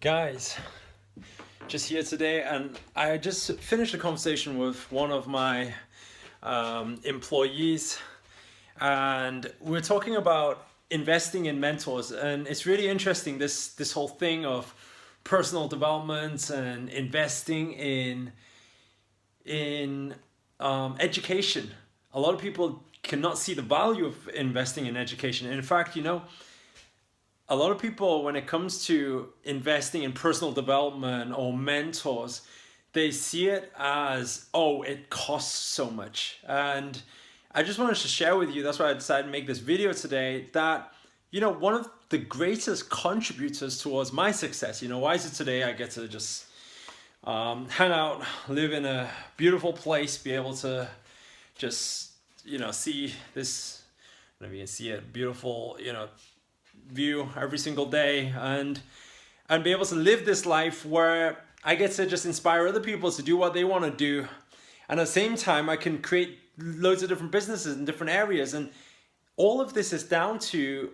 Guys, just here today, and I just finished a conversation with one of my employees, and we're talking about investing in mentors, and it's really interesting this whole thing of personal development and investing in education. A lot of people cannot see the value of investing in education. In fact, a lot of people, when it comes to investing in personal development or mentors, they see it as, oh, it costs so much. And I just wanted to share with you, that's why I decided to make this video today, that one of the greatest contributors towards my success, why is it today I get to just hang out, live in a beautiful place, be able to just see this, I don't know if you can see it, beautiful view every single day, and be able to live this life where I get to just inspire other people to do what they want to do, and at the same time I can create loads of different businesses in different areas. And all of this is down to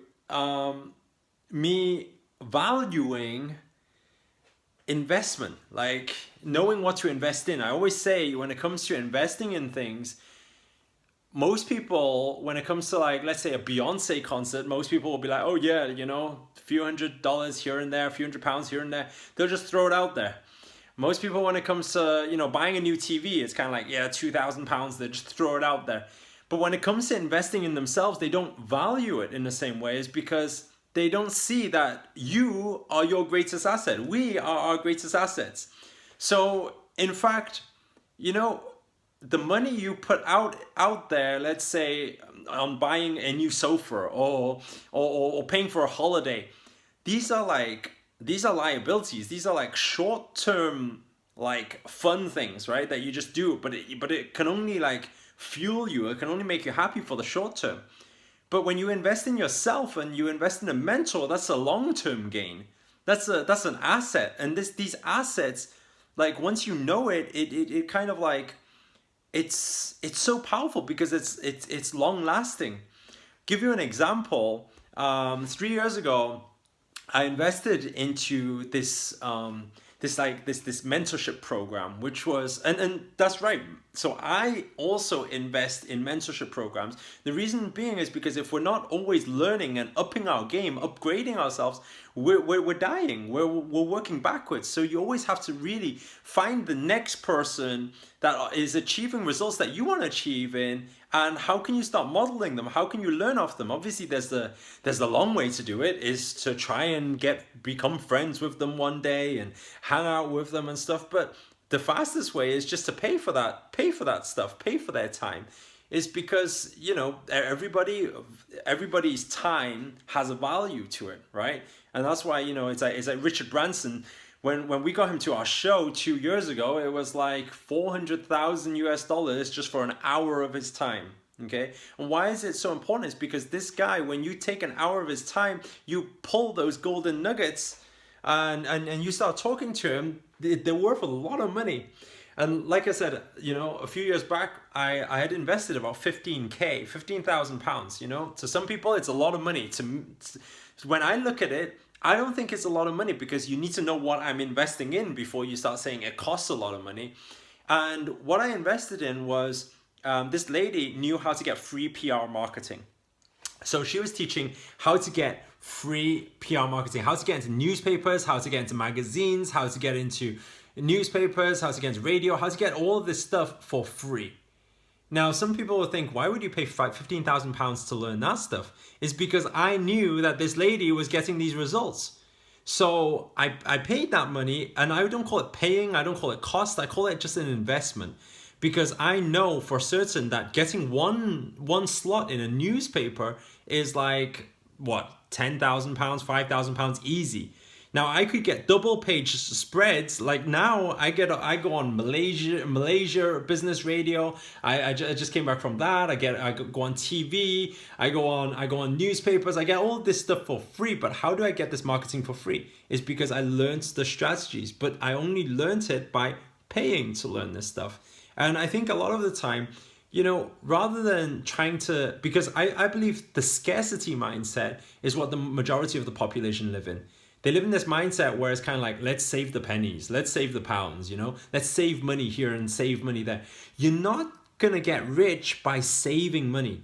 me valuing investment, like knowing what to invest in. I always say, when it comes to investing in things, most people, when it comes to, like, let's say a Beyonce concert, most people will be like, oh yeah, a few $100 here and there, a few £100 here and there. They'll just throw it out there. Most people, when it comes to, buying a new TV, it's kind of like, yeah, £2,000, they just throw it out there. But when it comes to investing in themselves, they don't value it in the same way, is because they don't see that you are your greatest asset. We are our greatest assets. So in fact, the money you put out there, let's say on buying a new sofa or paying for a holiday, these are liabilities. These are like short-term, like, fun things, right? That you just do, but it can only like fuel you. It can only make you happy for the short term. But when you invest in yourself and you invest in a mentor, that's a long-term gain. That's an asset. And these assets, like, once you know it kind of like, it's so powerful because it's long lasting. Give you an example. 3 years ago, I invested into this mentorship program, which was, and that's right. So I also invest in mentorship programs. The reason being is because if we're not always learning and upping our game, upgrading ourselves, we're dying. We're working backwards. So you always have to really find the next person that is achieving results that you want to achieve in, and how can you start modeling them? How can you learn off them? Obviously, there's the long way to do it, is to try and become friends with them one day and hang out with them and stuff. But the fastest way is just to pay for that stuff, pay for their time. Is because everybody's time has a value to it, right? And that's why it's like Richard Branson. When we got him to our show 2 years ago, it was like $400,000 just for an hour of his time. Okay, and why is it so important? Is because this guy, when you take an hour of his time, you pull those golden nuggets, and you start talking to him. They're worth a lot of money. And like I said, a few years back, I had invested about 15,000 pounds. To some people, it's a lot of money. When I look at it, I don't think it's a lot of money, because you need to know what I'm investing in before you start saying it costs a lot of money. And what I invested in was, this lady knew how to get free PR marketing. So she was teaching how to get free PR marketing, how to get into newspapers, how to get into magazines, how to get into newspapers, how to get into radio, how to get all of this stuff for free. Now, some people will think, why would you pay £15,000 to learn that stuff? It's because I knew that this lady was getting these results. So I paid that money, and I don't call it paying, I don't call it cost, I call it just an investment. Because I know for certain that getting one slot in a newspaper is like, what, £10,000, £5,000 easy. Now I could get double page spreads. Like now I go on Malaysia Business Radio. I just came back from that. I go on TV. I go on newspapers. I get all this stuff for free. But how do I get this marketing for free? It's because I learned the strategies, but I only learned it by paying to learn this stuff. And I think a lot of the time, rather than trying to, because I believe the scarcity mindset is what the majority of the population live in. They live in this mindset where it's kind of like, let's save the pennies, let's save the pounds, you know, let's save money here and save money there. You're not going to get rich by saving money,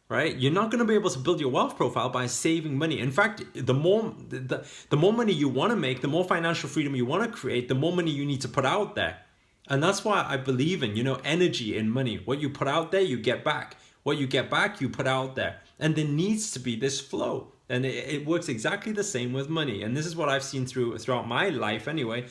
right? You're not going to be able to build your wealth profile by saving money. In fact, the more money you want to make, the more financial freedom you want to create, the more money you need to put out there. And that's why I believe in, you know, energy in money. What you put out there, you get back. What you get back, you put out there. And there needs to be this flow. And it works exactly the same with money. And this is what I've seen throughout my life anyway.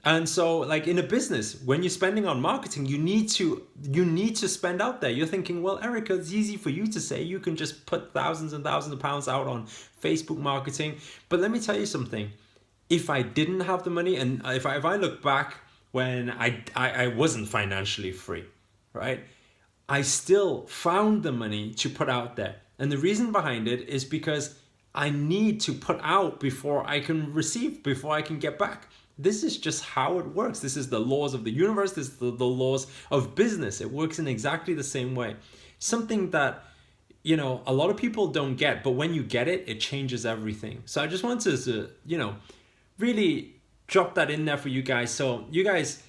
And so like in a business, when you're spending on marketing, you need to spend out there. You're thinking, well, Erica, it's easy for you to say. You can just put thousands and thousands of pounds out on Facebook marketing. But let me tell you something. If I didn't have the money, and if I look back when I wasn't financially free, right? I still found the money to put out there. And the reason behind it is because I need to put out before I can receive, before I can get back. This is just how it works. This is the laws of the universe. This is the laws of business. It works in exactly the same way. Something that, you know, a lot of people don't get, but when you get it, it changes everything. So I just wanted to, you know, really drop that in there for you guys. So you guys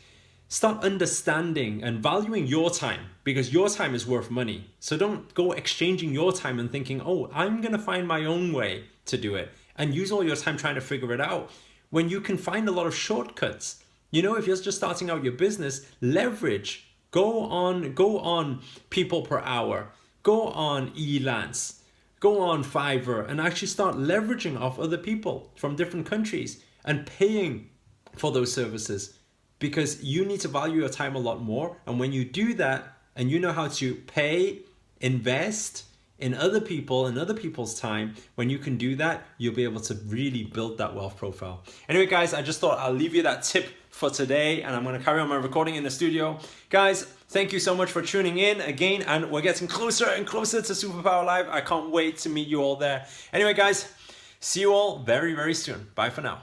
start understanding and valuing your time, because your time is worth money. So don't go exchanging your time and thinking, oh, I'm going to find my own way to do it, and use all your time trying to figure it out, when you can find a lot of shortcuts. You know, if you're just starting out your business, leverage, go on People Per Hour, go on Elance, go on Fiverr, and actually start leveraging off other people from different countries and paying for those services, because you need to value your time a lot more. And when you do that, and you know how to pay, invest in other people and other people's time, when you can do that, you'll be able to really build that wealth profile. Anyway, guys, I just thought I'll leave you that tip for today, and I'm going to carry on my recording in the studio. Guys, thank you so much for tuning in again, and we're getting closer and closer to Superpower Live. I can't wait to meet you all there. Anyway, guys, see you all very, very soon. Bye for now.